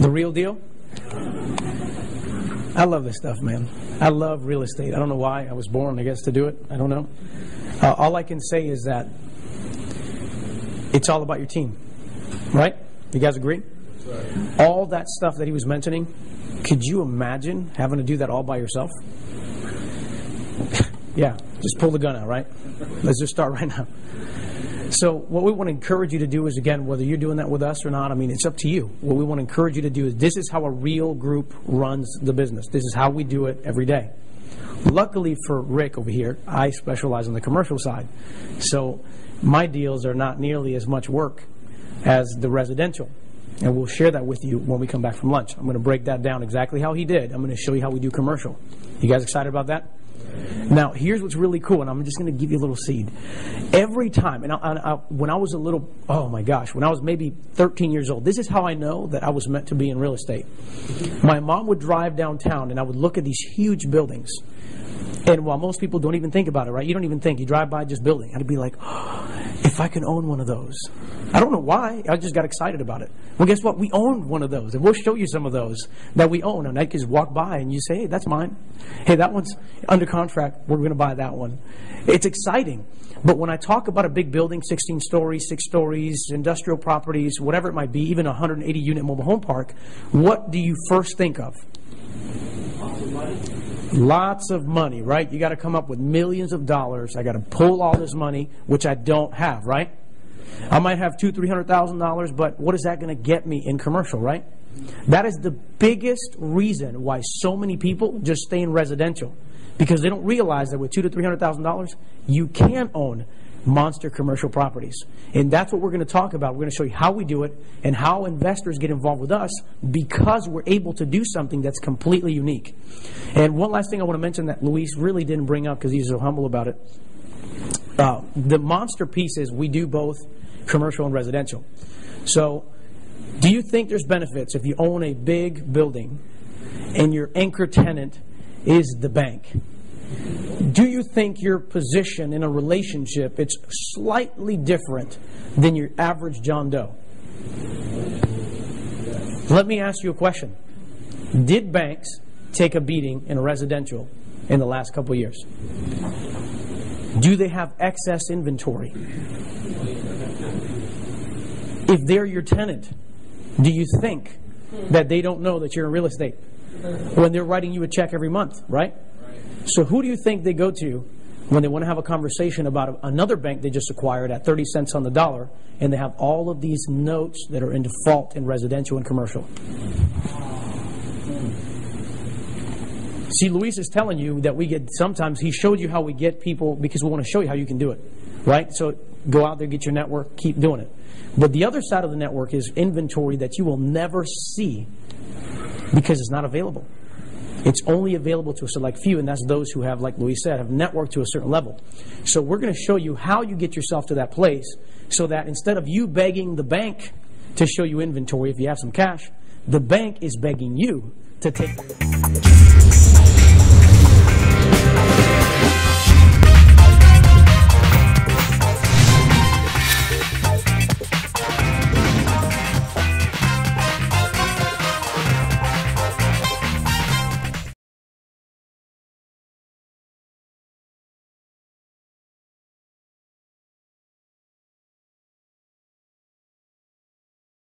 The real deal? I love this stuff, man. I love real estate. I don't know why. I was born, I guess, to do it. I don't know. All I can say is that it's all about your team. Right? You guys agree? Right. All that stuff that he was mentioning, could you imagine having to do that all by yourself? Yeah, just pull the gun out, right? Let's just start right now. So what we want to encourage you to do is, again, whether you're doing that with us or not, I mean, it's up to you. What we want to encourage you to do is, this is how a real group runs the business. This is how we do it every day. Luckily for Rick over here, I specialize on the commercial side. So my deals are not nearly as much work as the residential. And we'll share that with you when we come back from lunch. I'm going to break that down exactly how he did. I'm going to show you how we do commercial. You guys excited about that? Now, here's what's really cool, and I'm just going to give you a little seed. Every time, and when I was a little, oh my gosh, when I was maybe 13 years old, this is how I know that I was meant to be in real estate. My mom would drive downtown, and I would look at these huge buildings. And while most people don't even think about it, right? You don't even think. You drive by just building. I'd be like, oh, if I can own one of those. I don't know why. I just got excited about it. Well, guess what? We own one of those. And we'll show you some of those that we own. And I can just walk by and you say, hey, that's mine. Hey, that one's under contract. We're going to buy that one. It's exciting. But when I talk about a big building, 16 stories, 6 stories, industrial properties, whatever it might be, even a 180-unit mobile home park, what do you first think of? Lots of money, right? You got to come up with millions of dollars. I got to pull all this money, which I don't have, right? I might have $200,000-$300,000, but what is that going to get me in commercial, right? That is the biggest reason why so many people just stay in residential, because they don't realize that with $200,000 to $300,000, you can own monster commercial properties. And that's what we're going to talk about. We're going to show you how we do it and how investors get involved with us, because we're able to do something that's completely unique. And one last thing I want to mention that Luis really didn't bring up because he's so humble about it. The monster piece is we do both commercial and residential. So do you think there's benefits if you own a big building and your anchor tenant is the bank? Do you think your position in a relationship it's slightly different than your average John Doe? Let me ask you a question. Did banks take a beating in a residential in the last couple of years? Do they have excess inventory? If they're your tenant, do you think that they don't know that you're in real estate when they're writing you a check every month, right? So who do you think they go to when they want to have a conversation about another bank they just acquired at 30 cents on the dollar, and they have all of these notes that are in default in residential and commercial? See, Luis is telling you that we get, sometimes he showed you how we get people because we want to show you how you can do it, right? So go out there, get your network, keep doing it. But the other side of the network is inventory that you will never see because it's not available. It's only available to a select few, and that's those who have, like Luis said, have networked to a certain level. So we're going to show you how you get yourself to that place so that instead of you begging the bank to show you inventory if you have some cash, the bank is begging you to take